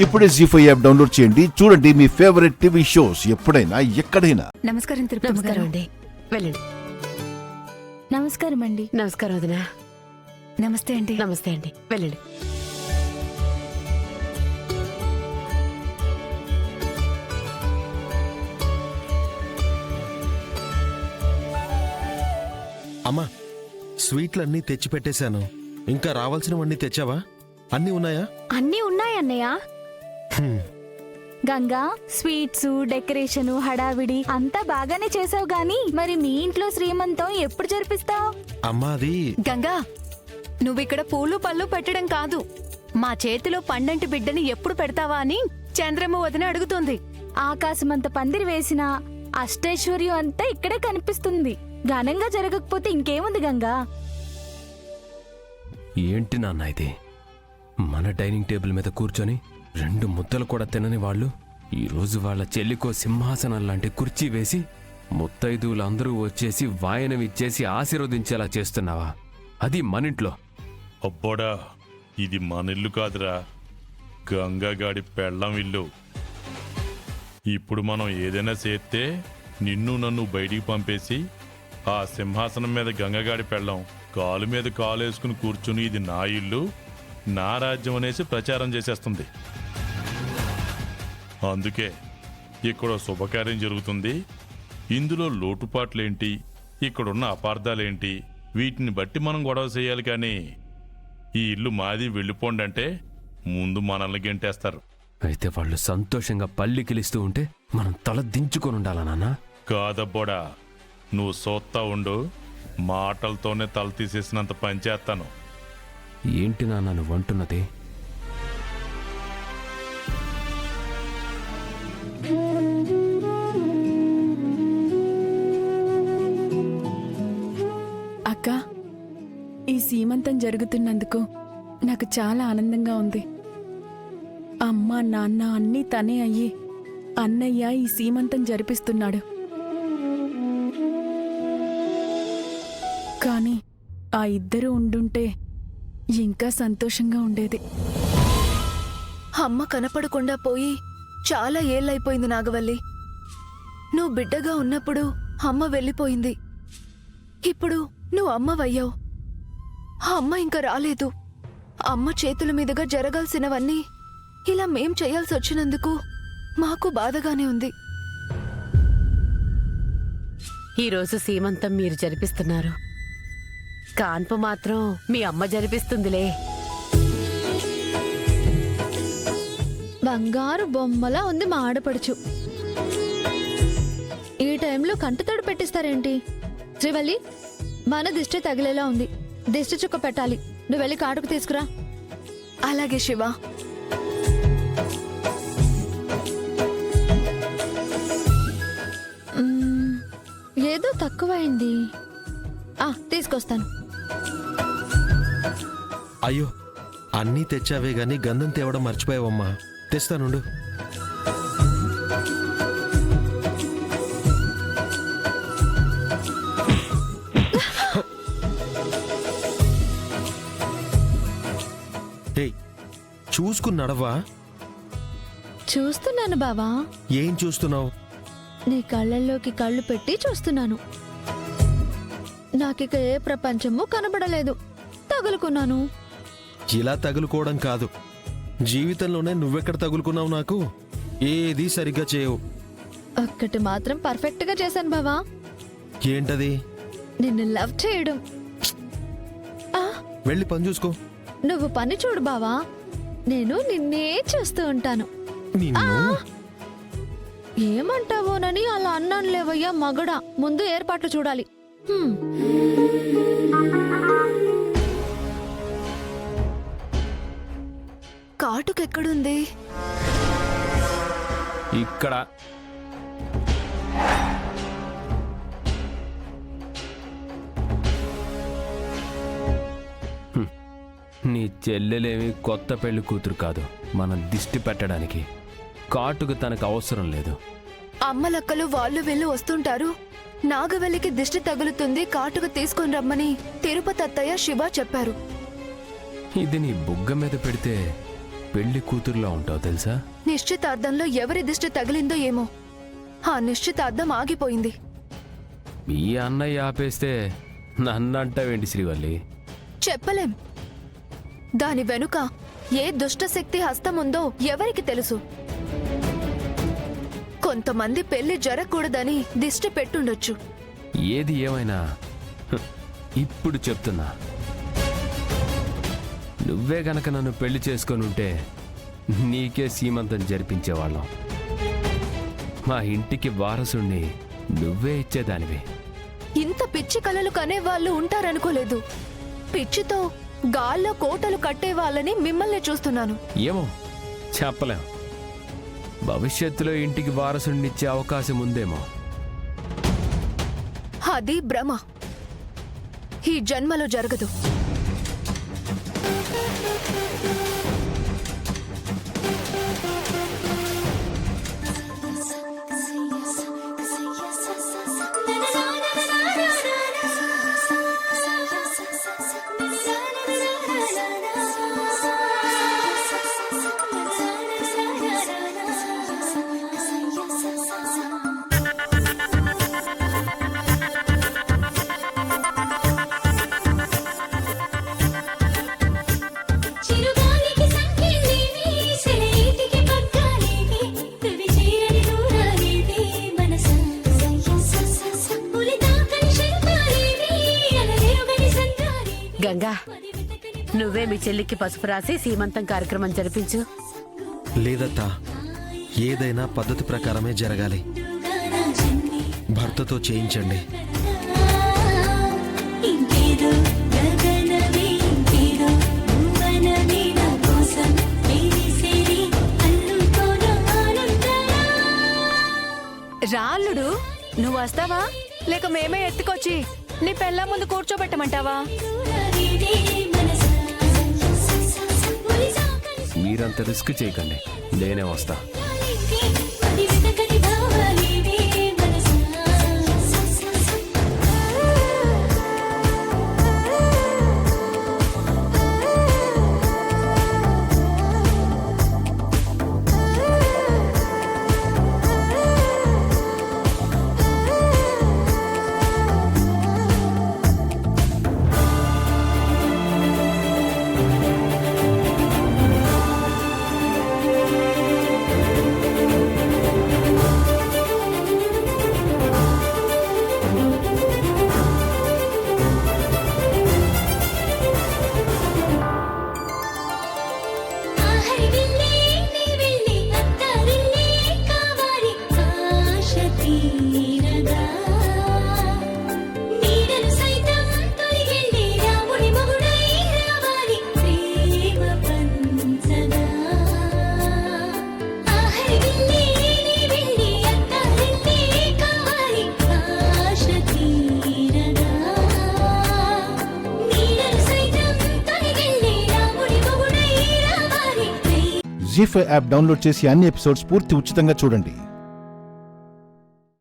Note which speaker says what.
Speaker 1: ఇప్పుడే జీ5 app download చేయండి. చూడండి మీ ఫేవరెట్ టీవీ షోస్ ఎప్పుడైనా ఎక్కడైనా.
Speaker 2: నమస్కారం తిరుపతి గారు.
Speaker 3: అండి, వెళ్ళండి.
Speaker 2: నమస్కారం అండి.
Speaker 3: నమస్కారం వదిన.
Speaker 2: నమస్తే అండి.
Speaker 3: నమస్తే అండి, వెళ్ళండి.
Speaker 4: అమ్మా, స్వీట్లన్నీ తెచ్చిపెట్టేశాను. ఇంకా రావాల్సినవన్నీ తెచ్చావా? అన్నీ ఉన్నాయా?
Speaker 5: అన్నీ ఉన్నాయన్నయ్య. గంగా, స్వీట్స్, డెకరేషన్, హడావిడి అంతా బాగానే చేసావు గాని మరి మీ ఇంట్లో శ్రీమంతం ఎప్పుడు జరిపిస్తావు?
Speaker 4: అమ్మా, అది
Speaker 2: గంగా, నువ్విక్కడ పూలు పళ్ళు పెట్టడం కాదు, మా చేతిలో పండంటి బిడ్డని ఎప్పుడు పెడతావా అని చంద్రమ్మ వదిన అడుగుతుంది.
Speaker 5: ఆకాశమంత పందిరి వేసినా అష్టైశ్వర్యం అంతా ఇక్కడే కనిపిస్తుంది. ఘనంగా జరగకపోతే ఇంకేముంది గంగా?
Speaker 6: ఏంటి నాన్న ఇది? మన డైనింగ్ టేబుల్ మీద కూర్చొని 2 ముద్దలు కూడా తినని వాళ్ళు ఈరోజు వాళ్ళ చెల్లికో సింహాసనం లాంటి కుర్చీ వేసి ముత్తైదువులందరూ వచ్చేసి వాయనం ఇచ్చేసి ఆశీర్వదించేలా చేస్తున్నావా? అది మనింట్లో.
Speaker 7: అబ్బోడా, ఇది మనిల్లు కాదురా, గంగాగాడి పెళ్ళం ఇల్లు. ఇప్పుడు మనం ఏదైనా చేస్తే నిన్ను నన్ను బయటికి పంపేసి ఆ సింహాసనం మీద గంగగాడి పెళ్ళం కాలు మీద కాలేసుకుని కూర్చుని ఇది నా ఇల్లు, నా రాజ్యం అనేసి ప్రచారం చేసేస్తుంది. అందుకే ఇక్కడ శుభకార్యం జరుగుతుంది. ఇందులో లోటుపాట్లేంటి, ఇక్కడున్న అపార్థాలేంటి, వీటిని బట్టి మనం గొడవ చేయాలి. కానీ ఈ ఇల్లు మాది, వెళ్ళిపోండి అంటే ముందు మనల్ని గెంటేస్తారు.
Speaker 6: అయితే వాళ్ళు సంతోషంగా పల్లికిలిస్తూ ఉంటే మనం తల దించుకొని ఉండాలా నాన్న?
Speaker 7: కాదబ్బోడా, నువ్వు సోత్తా ఉండు, మాటలతోనే తల తీసేసినంత పనిచేస్తాను.
Speaker 6: ఏంటి నాన్న నువ్వు అంటున్నది?
Speaker 8: అక్క, ఈ సీమంతం జరుగుతున్నందుకు నాకు చాలా ఆనందంగా ఉంది. అమ్మ నాన్న అన్నీ తనే అయ్యి అన్నయ్య ఈ సీమంతం జరిపిస్తున్నాడు. కానీ ఆ ఇద్దరు ఉండుంటే ఇంకా సంతోషంగా ఉండేది.
Speaker 2: అమ్మ కనపడకుండా పోయి చాలా ఏళ్ళైపోయింది నాగవల్లి. నువ్వు బిడ్డగా ఉన్నప్పుడు అమ్మ వెళ్ళిపోయింది. ఇప్పుడు నువ్వు అమ్మవయ్యావు. అమ్మ ఇంకా రాలేదు. అమ్మ చేతుల మీదుగా జరగాల్సినవన్నీ ఇలా మేం చేయాల్సి వచ్చినందుకు మాకు బాధగానే ఉంది.
Speaker 3: ఈరోజు సీమంతం మీరు జరిపిస్తున్నారు, కాన్పు మాత్రం మీ అమ్మ జరిపిస్తుందిలే.
Speaker 5: బంగారు బొమ్మలా ఉంది మా ఆడపడుచు. ఈ టైంలో కంటతోడు పెట్టిస్తారేంటి? శ్రీవల్లి, మన దిష్టి తగిలేలా ఉంది, దిష్టి చుక్క పెట్టాలి. నువ్వు వెళ్ళి కాటుకు తీసుకురా.
Speaker 2: అలాగే శివ.
Speaker 5: ఏదో తక్కువైంది. తీసుకొస్తాను.
Speaker 4: అయ్యో, అన్నీ తెచ్చావే గాని గంధం తేవడం మర్చిపోయావమ్మా. తెస్తానుండు. చూసుకున్నాడవా?
Speaker 5: చూస్తున్నాను బావా.
Speaker 4: ఏం చూస్తున్నావు?
Speaker 5: నీ కళ్ళల్లోకి కళ్ళు పెట్టి చూస్తున్నాను. నాకిక ఏ ప్రపంచము కనబడలేదు. తగులుకున్నాను.
Speaker 4: ఇలా తగులుకోవడం కాదు, జీవితంలోనే నువ్వెక్కడ తగులుకున్నావు? నాకు ఏది సరిగ్గా చేయవు.
Speaker 5: ఒక్కటి మాత్రం పర్ఫెక్ట్ గా చేశాను బావా.
Speaker 4: ఏంటది?
Speaker 5: నిన్ను లవ్ చేయడం.
Speaker 4: వెళ్ళి పని చూసుకో.
Speaker 5: నువ్వు పని చూడు బావా, నేను నిన్నే చూస్తూ ఉంటాను. ఏమంటావోనని అలా అన్నాను లేవయ్యా మగడా. ముందు ఏర్పాట్లు చూడాలి.
Speaker 2: కాటుకెక్కడుంది?
Speaker 6: ఇక్కడ. నీ చెల్లెలేమి కొత్త పెళ్లి కూతురు కాదు, మనం దిష్టి పెట్టడానికి. కాటుకు తనకు అవసరం లేదు.
Speaker 2: అమ్మలక్కలు వాళ్ళు వీళ్ళు వస్తుంటారు. నాగవల్లికి దిష్టి తగులుతుంది, కాటుకు తీసుకొని రమ్మని తిరుపతి అత్తయ్య శివ చెప్పారు.
Speaker 6: ఇది నీ బుగ్గ మీద పెడితే పెళ్లి కూతురులా ఉంటావు తెలుసా?
Speaker 2: నిశ్చితార్థంలో ఎవరి దిష్టి తగిలిందో ఏమో ఆ నిశ్చితార్థం ఆగిపోయింది.
Speaker 6: మీ అన్నయ్య ఆపేస్తే నన్నంటావేంటి శ్రీవల్లి?
Speaker 2: చెప్పలేం. దాని వెనుక ఏ దుష్టశక్తి హస్తముందో ఎవరికి తెలుసు. కొంతమంది పెళ్లి జరగకూడదని దిష్టి పెట్టుండొచ్చు.
Speaker 6: ఏది ఏమైనా ఇప్పుడు చెప్తున్నా, నువ్వే గనక నన్ను పెళ్లి చేసుకొని ఉంటే నీకే సీమంతం జరిపించేవాళ్ళం. మా ఇంటికి వారసుణ్ణి నువ్వే ఇచ్చేదానివి.
Speaker 2: ఇంత పిచ్చి కలలు కనేవాళ్ళు ఉంటారనుకోలేదు. పిచ్చితో గాల్లో కోటలు కట్టేవాళ్ళని మిమ్మల్ని చూస్తున్నాను.
Speaker 6: ఏమో చెప్పలేం, భవిష్యత్తులో ఇంటికి వారసుణ్ణిచ్చే అవకాశం ఉందేమో.
Speaker 2: అది భ్రమ. ఈ జన్మలో జరగదు.
Speaker 9: చిరుగాలికి సంఖ్యలేవి, సెలయేటికి పగ్గాలేవి, తుది చేరని దూరాలేవి, మనసా ఉలితాకని శంఖాలేవి, అలరేరుగని సంద్రాలేవి.
Speaker 3: గంగా, నువ్వే మీ చెల్లికి పసుపు రాసి సీమంతం కార్యక్రమం జరిపించు.
Speaker 4: లేదత్తా, ఏదైనా పద్ధతి ప్రకారమే జరగాలి. భర్తతో చేయించండి.
Speaker 9: ఇంకేదో గగనమే, ఇంకేదో భువనమే నా కోసం మెరిసేది, అల్లుకోన ఆనందరా.
Speaker 8: రాళ్ళుడు నువ్వు వస్తావా లేక మేమే ఎత్తుకొచ్చి నీ పెళ్ళ ముందు కూర్చోబెట్టమంటావా?
Speaker 9: దూరాలేవి, మనసా ఉలితాకని
Speaker 6: మీరంత రిస్క్ చేయకండి, నేనే వస్తా.
Speaker 9: అది వెతకని భావాలేవి, మనసా ఆహరి విల్లే నీ విల్లే అత్తరిల్లే కావాలి, ఆశ తీరగా నీడను సైతం తొలిగెళ్ళే రాముడి మొగుడై రావాలి, ప్రేమ పంచగా. ఆహరి విల్లే నీ విల్లే అత్తరిల్లే కావాలి, ఆశ తీరగా నీడను సైతం తొలిగెళ్ళే రాముడి మొగుడై రావాలి.
Speaker 1: జీ5 యాప్ డౌన్లోడ్ చేసి అన్ని ఎపిసోడ్స్ పూర్తి ఉచితంగా చూడండి.